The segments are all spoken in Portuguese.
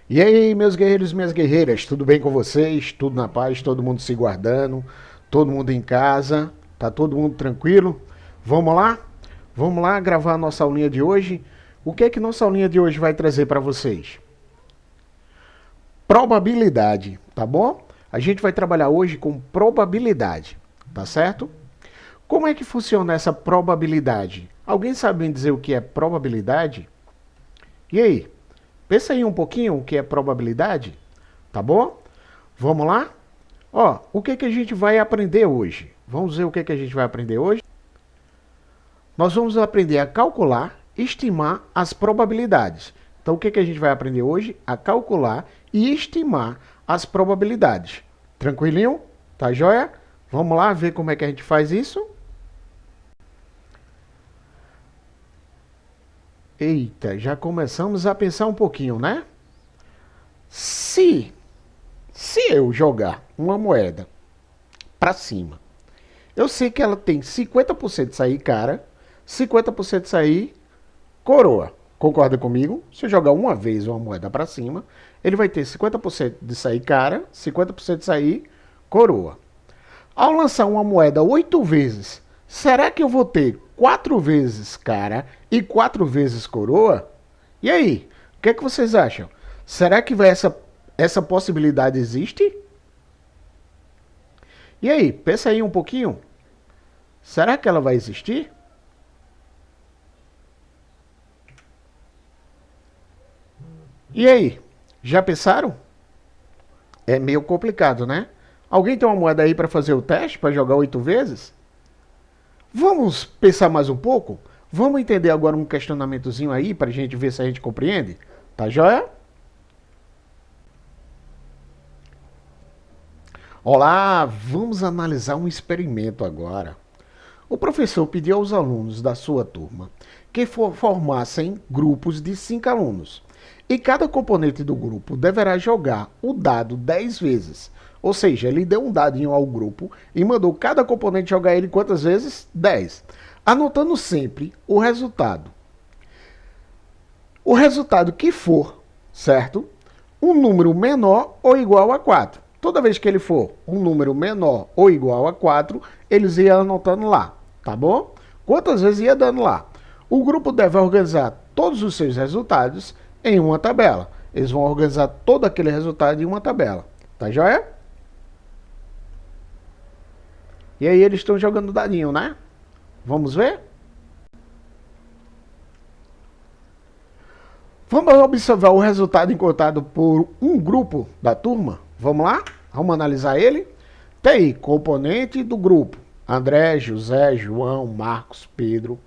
E aí, meus guerreiros e minhas guerreiras, tudo bem com vocês? Tudo na paz, todo mundo se guardando, todo mundo em casa, tá todo mundo tranquilo? Vamos lá? Vamos lá gravar a nossa aulinha de hoje? O que é que nossa aulinha de hoje vai trazer para vocês? Probabilidade, tá bom? A gente vai trabalhar hoje com probabilidade, tá certo? Como é que funciona essa probabilidade? Alguém sabe me dizer o que é probabilidade? E aí? Pensa aí um pouquinho o que é probabilidade, tá bom? Vamos lá? Ó, o que que a gente vai aprender hoje? Vamos ver o que que a gente vai aprender hoje? Nós vamos aprender a calcular, estimar as probabilidades. Então, o que que a gente vai aprender hoje? A calcular e estimar as probabilidades. Tranquilinho? Tá joia? Vamos lá ver como é que a gente faz isso? Eita, já começamos a pensar um pouquinho, né? Se eu jogar uma moeda para cima, eu sei que ela tem 50% de sair cara, 50% de sair coroa. Concorda comigo? Se eu jogar uma vez uma moeda para cima, ele vai ter 50% de sair cara, 50% de sair coroa. Ao lançar uma moeda 8 vezes, será que eu vou ter 4 vezes cara e 4 vezes coroa? E aí, o que é que vocês acham? Será que essa possibilidade existe? E aí, pensa aí um pouquinho. Será que ela vai existir? E aí, já pensaram? É meio complicado, né? Alguém tem uma moeda aí para fazer o teste, para jogar 8 vezes? Vamos pensar mais um pouco? Vamos entender agora um questionamentozinho aí para a gente ver se a gente compreende? Tá joia? Olá, vamos analisar um experimento agora. O professor pediu aos alunos da sua turma que formassem grupos de 5 alunos. E cada componente do grupo deverá jogar o dado 10 vezes. Ou seja, ele deu um dadinho ao grupo e mandou cada componente jogar ele quantas vezes? 10. Anotando sempre o resultado. O resultado que for, certo? Um número menor ou igual a 4. Toda vez que ele for um número menor ou igual a 4, eles iam anotando lá, tá bom? Quantas vezes ia dando lá? O grupo deve organizar todos os seus resultados em uma tabela. Eles vão organizar todo aquele resultado em uma tabela. Tá joia? E aí eles estão jogando dadinho, né? Vamos ver? Vamos observar o resultado encontrado por um grupo da turma? Vamos lá? Vamos analisar ele? Tem aí, componente do grupo. André, José, João, Marcos, Pedro.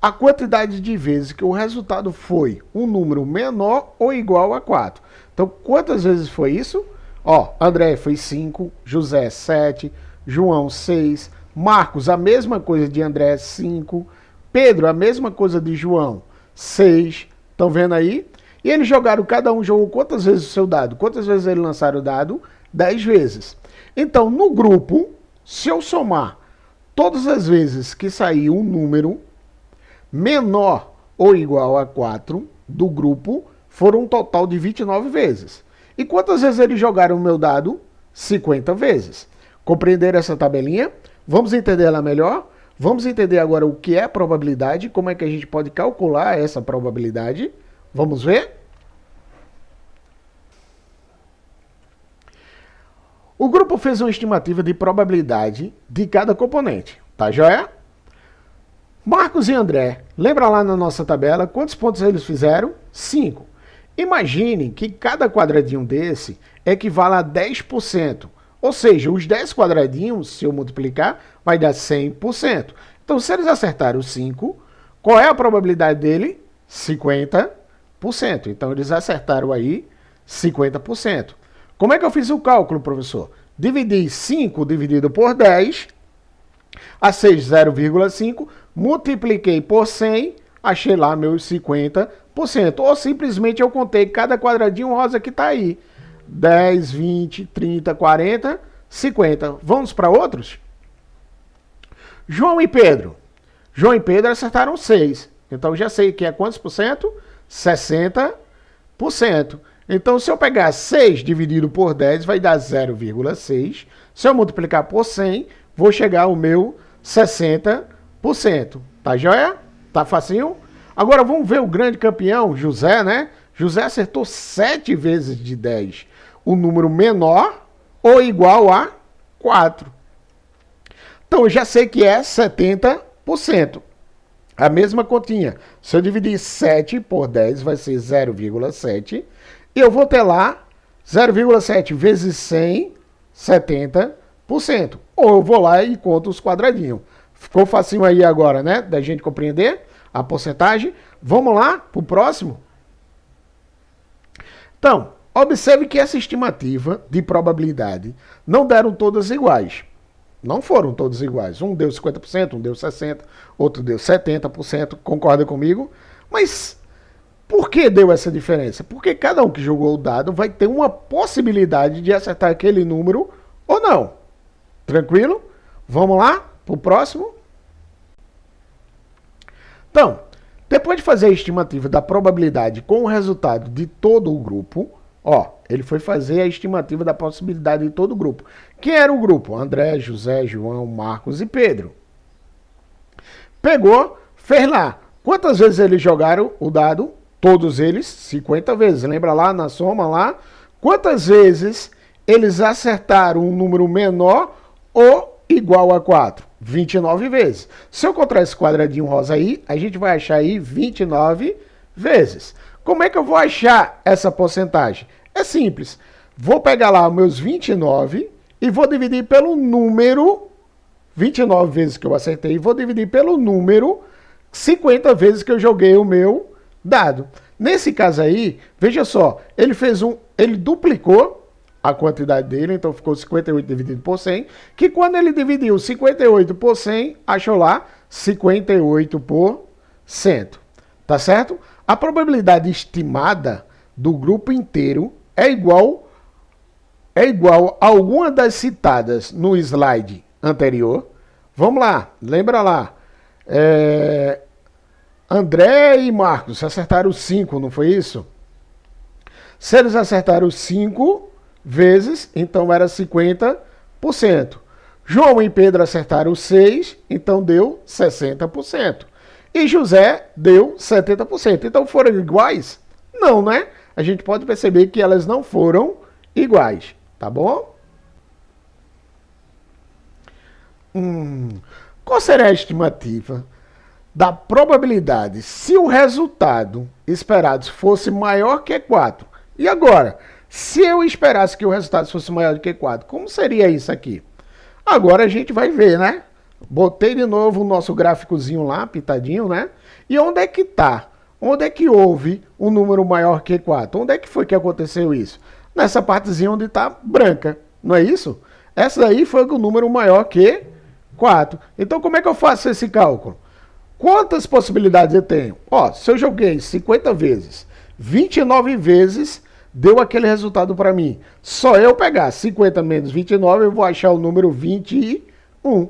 A quantidade de vezes que o resultado foi um número menor ou igual a 4. Então, quantas vezes foi isso? Ó, André foi 5, José 7, João 6, Marcos a mesma coisa de André 5, Pedro a mesma coisa de João 6. Estão vendo aí? E eles jogaram, cada um jogou quantas vezes o seu dado? Quantas vezes eles lançaram o dado? 10 vezes. Então, no grupo, se eu somar todas as vezes que sair um número menor ou igual a 4 do grupo, foram um total de 29 vezes. E quantas vezes eles jogaram o meu dado? 50 vezes. Compreenderam essa tabelinha? Vamos entender ela melhor? Vamos entender agora o que é probabilidade, como é que a gente pode calcular essa probabilidade. Vamos ver? O grupo fez uma estimativa de probabilidade de cada componente, tá joia? Marcos e André, lembra lá na nossa tabela quantos pontos eles fizeram? 5. Imagine que cada quadradinho desse equivale a 10%. Ou seja, os 10 quadradinhos, se eu multiplicar, vai dar 100%. Então, se eles acertaram 5, qual é a probabilidade dele? 50%. Então, eles acertaram aí 50%. Como é que eu fiz o cálculo, professor? Dividi 5 dividido por 10, a 6, 0,5, multipliquei por 100, achei lá meus 50%. Ou simplesmente eu contei cada quadradinho rosa que está aí. 10, 20, 30, 40, 50. Vamos para outros? João e Pedro. João e Pedro acertaram 6. Então já sei que é quantos por cento? 60%. Então, se eu pegar 6 dividido por 10, vai dar 0,6. Se eu multiplicar por 100, vou chegar ao meu 60%. Tá joia? Tá facinho? Agora vamos ver o grande campeão, José, né? José acertou 7 vezes de 10. O número menor ou igual a 4. Então, eu já sei que é 70%. A mesma continha. Se eu dividir 7 por 10, vai ser 0,7. E eu vou ter lá 0,7 vezes 100, 70%. Ou eu vou lá e conto os quadradinhos. Ficou facinho aí agora, né? Da gente compreender a porcentagem. Vamos lá para o próximo. Então, observe que essa estimativa de probabilidade não deram todas iguais. Não foram todos iguais. Um deu 50%, um deu 60%, outro deu 70%. Concorda comigo? Mas por que deu essa diferença? Porque cada um que jogou o dado vai ter uma possibilidade de acertar aquele número ou não. Tranquilo? Vamos lá para o próximo? Então, depois de fazer a estimativa da probabilidade com o resultado de todo o grupo, ele foi fazer a estimativa da possibilidade de todo o grupo. Quem era o grupo? André, José, João, Marcos e Pedro. Pegou, fez lá. Quantas vezes eles jogaram o dado? Todos eles, 50 vezes. Lembra lá na soma lá? Quantas vezes eles acertaram um número menor ou igual a 4? 29 vezes. Se eu encontrar esse quadradinho rosa aí, a gente vai achar aí 29 vezes. Como é que eu vou achar essa porcentagem? É simples. Vou pegar lá os meus 29 e vou dividir pelo número, 29 vezes que eu acertei, e vou dividir pelo número 50 vezes que eu joguei o meu dado. Nesse caso aí, veja só, ele duplicou a quantidade dele, então ficou 58 dividido por 100, que quando ele dividiu 58 por 100, achou lá 58%. Tá certo? A probabilidade estimada do grupo inteiro é igual a alguma das citadas no slide anterior. Vamos lá, lembra lá. André e Marcos acertaram 5, não foi isso? Se eles acertaram 5 vezes, então era 50%. João e Pedro acertaram 6, então deu 60%. E José deu 70%. Então foram iguais? Não, né? A gente pode perceber que elas não foram iguais, tá bom? Qual será a estimativa da probabilidade se o resultado esperado fosse maior que 4? E agora, se eu esperasse que o resultado fosse maior do que 4, como seria isso aqui? Agora a gente vai ver, né? Botei de novo o nosso gráficozinho lá, pitadinho, né? E onde é que tá? Onde é que houve um número maior que 4? Onde é que foi que aconteceu isso? Nessa partezinha onde está branca, não é isso? Essa daí foi o número maior que 4. Então como é que eu faço esse cálculo? Quantas possibilidades eu tenho? Se eu joguei 50 vezes, 29 vezes deu aquele resultado para mim. Só eu pegar 50 menos 29, eu vou achar o número 21.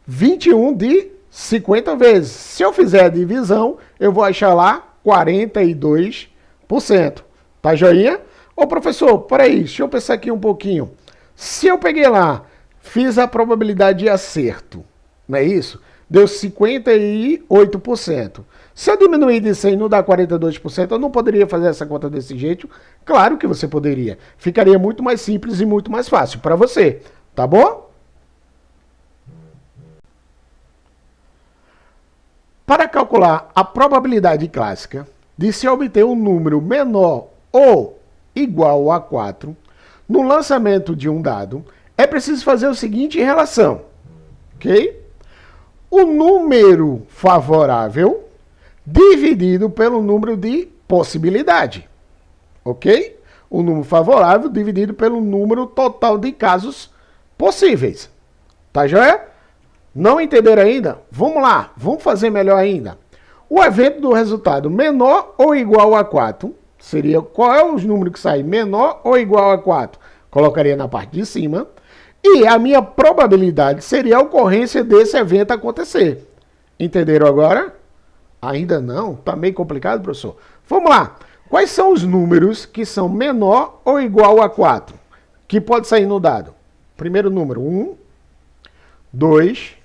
21 de 50 vezes. Se eu fizer a divisão, eu vou achar lá 42%. Tá joinha? Ô professor, peraí, deixa eu pensar aqui um pouquinho. Se eu peguei lá, fiz a probabilidade de acerto, não é isso? Deu 58%. Se eu diminuir de 100 e não dá 42%, eu não poderia fazer essa conta desse jeito? Claro que você poderia. Ficaria muito mais simples e muito mais fácil para você, tá bom? Para calcular a probabilidade clássica de se obter um número menor ou igual a 4 no lançamento de um dado, é preciso fazer o seguinte relação, ok? O número favorável dividido pelo número de possibilidade, ok? O número favorável dividido pelo número total de casos possíveis. Tá joia? Não entenderam ainda? Vamos lá, vamos fazer melhor ainda. O evento do resultado menor ou igual a 4 seria qual é o número que sai menor ou igual a 4? Colocaria na parte de cima. E a minha probabilidade seria a ocorrência desse evento acontecer. Entenderam agora? Ainda não? Tá meio complicado, professor? Vamos lá. Quais são os números que são menor ou igual a 4? Que pode sair no dado. Primeiro número, 1, 2,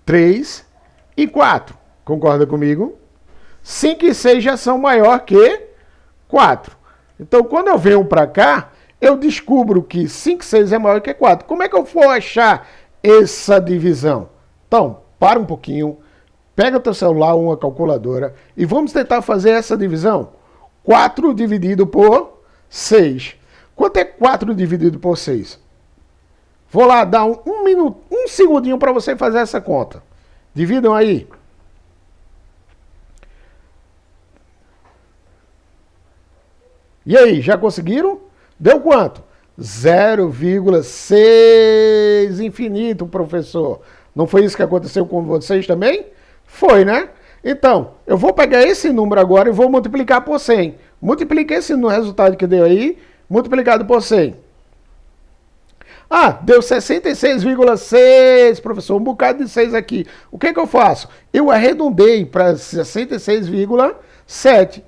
3 e 4. Concorda comigo? 5 e 6 já são maior que 4. Então, quando eu venho para cá, eu descubro que 5 e 6 é maior que 4. Como é que eu vou achar essa divisão? Então, para um pouquinho, pega o teu celular ou uma calculadora e vamos tentar fazer essa divisão. 4 dividido por 6. Quanto é 4 dividido por 6? Vou lá dar um segundinho para você fazer essa conta. Dividam aí. E aí, já conseguiram? Deu quanto? 0,6 infinito, professor. Não foi isso que aconteceu com vocês também? Foi, né? Então, eu vou pegar esse número agora e vou multiplicar por 100. Multipliquei esse resultado que deu aí, multiplicado por 100. Ah, deu 66,6, professor, um bocado de 6 aqui. O que eu faço? Eu arredondei para 66,7.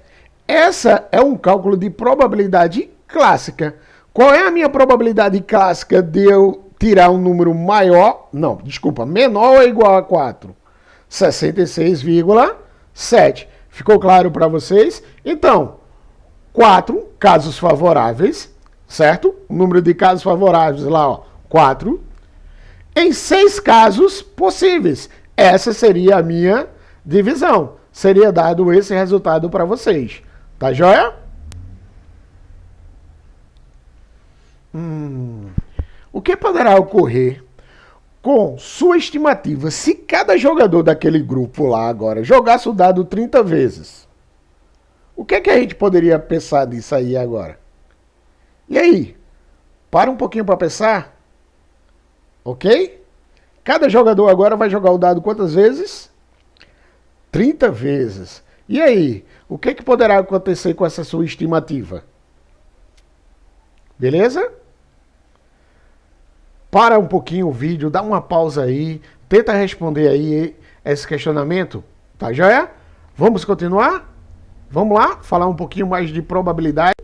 Essa é um cálculo de probabilidade clássica. Qual é a minha probabilidade clássica de eu tirar um número maior? Não, desculpa, menor ou igual a 4? 66,7. Ficou claro para vocês? Então, 4 casos favoráveis, certo? O número de casos favoráveis lá, ó, 4. Em 6 casos possíveis. Essa seria a minha divisão. Seria dado esse resultado para vocês. Tá joia? O que poderá ocorrer com sua estimativa se cada jogador daquele grupo lá agora jogasse o dado 30 vezes? O que a gente poderia pensar disso aí agora? E aí? Para um pouquinho para pensar? Ok? Cada jogador agora vai jogar o dado quantas vezes? 30 vezes. E aí? O que poderá acontecer com essa sua estimativa? Beleza? Para um pouquinho o vídeo, dá uma pausa aí, tenta responder aí esse questionamento, tá joia? Vamos continuar? Vamos lá, falar um pouquinho mais de probabilidade.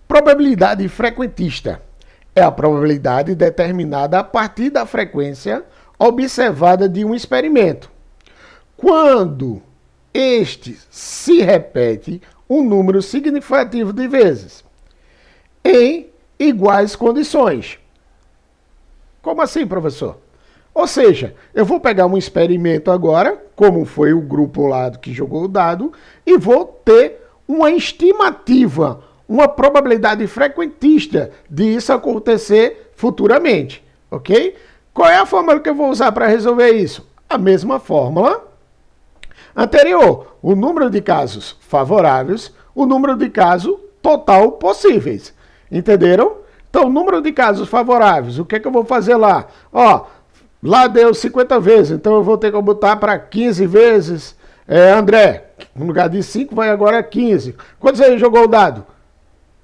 Probabilidade frequentista é a probabilidade determinada a partir da frequência observada de um experimento. Quando este se repete um número significativo de vezes, em iguais condições. Como assim, professor? Ou seja, eu vou pegar um experimento agora, como foi o grupo lá que jogou o dado, e vou ter uma estimativa, uma probabilidade frequentista de isso acontecer futuramente, ok? Qual é a fórmula que eu vou usar para resolver isso? A mesma fórmula anterior, o número de casos favoráveis, o número de casos total possíveis. Entenderam? Então, o número de casos favoráveis, o que eu vou fazer lá? Ó, lá deu 50 vezes, então eu vou ter que botar para 15 vezes. André, no lugar de 5 vai agora 15. Quantos você jogou o dado?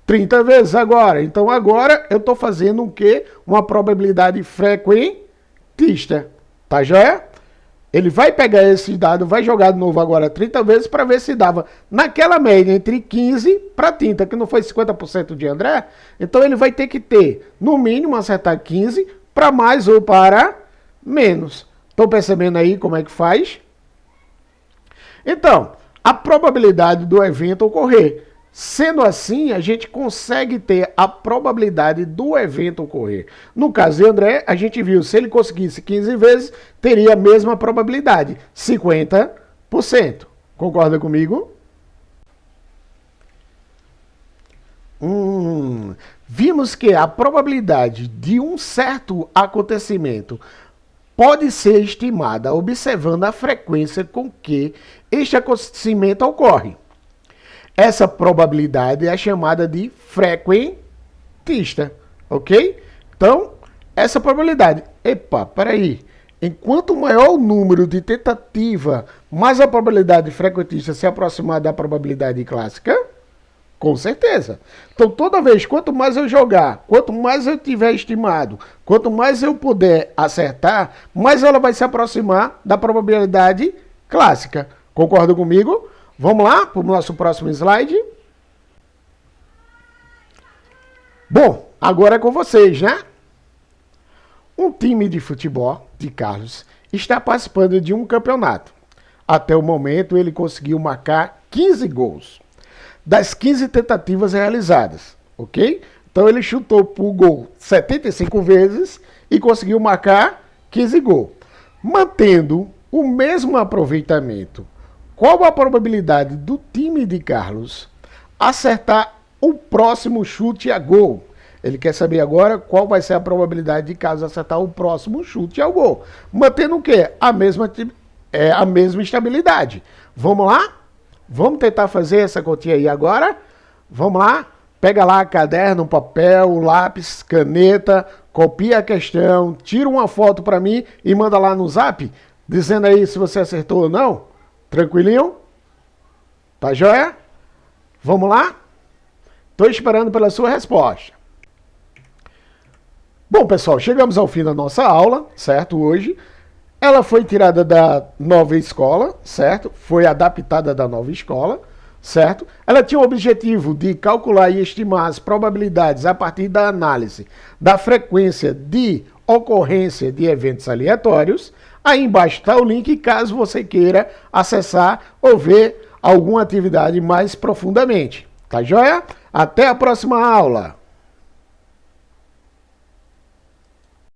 30 vezes agora. Então, agora eu estou fazendo o quê? Uma probabilidade frequentista. Tá joia? Ele vai pegar esse dado, vai jogar de novo agora 30 vezes para ver se dava naquela média entre 15 para 30, que não foi 50% de André. Então ele vai ter que ter, no mínimo, acertar 15 para mais ou para menos. Estão percebendo aí como é que faz? Então, a probabilidade do evento ocorrer. Sendo assim, a gente consegue ter a probabilidade do evento ocorrer. No caso de André, a gente viu, se ele conseguisse 15 vezes, teria a mesma probabilidade, 50%. Concorda comigo? Vimos que a probabilidade de um certo acontecimento pode ser estimada observando a frequência com que este acontecimento ocorre. Essa probabilidade é chamada de frequentista, ok? Então, essa probabilidade... Epa, peraí. Enquanto maior o número de tentativa, mais a probabilidade frequentista se aproximar da probabilidade clássica, com certeza. Então, toda vez, quanto mais eu jogar, quanto mais eu tiver estimado, quanto mais eu puder acertar, mais ela vai se aproximar da probabilidade clássica. Concorda comigo? Vamos lá para o nosso próximo slide. Bom, agora é com vocês, né? Um time de futebol de Carlos está participando de um campeonato. Até o momento, ele conseguiu marcar 15 gols das 15 tentativas realizadas, ok? Então, ele chutou para o gol 75 vezes e conseguiu marcar 15 gols. Mantendo o mesmo aproveitamento, qual a probabilidade do time de Carlos acertar o próximo chute a gol? Ele quer saber agora qual vai ser a probabilidade de Carlos acertar o próximo chute ao gol. Mantendo o quê? A mesma estabilidade. Vamos lá? Vamos tentar fazer essa continha aí agora? Vamos lá? Pega lá caderno, papel, lápis, caneta, copia a questão, tira uma foto para mim e manda lá no zap, dizendo aí se você acertou ou não. Tranquilinho? Tá joia? Vamos lá? Estou esperando pela sua resposta. Bom, pessoal, chegamos ao fim da nossa aula, certo? Hoje, ela foi tirada da nova escola, certo? Foi adaptada da nova escola, certo? Ela tinha o objetivo de calcular e estimar as probabilidades a partir da análise da frequência de ocorrência de eventos aleatórios. Aí embaixo está o link, caso você queira acessar ou ver alguma atividade mais profundamente. Tá joia? Até a próxima aula!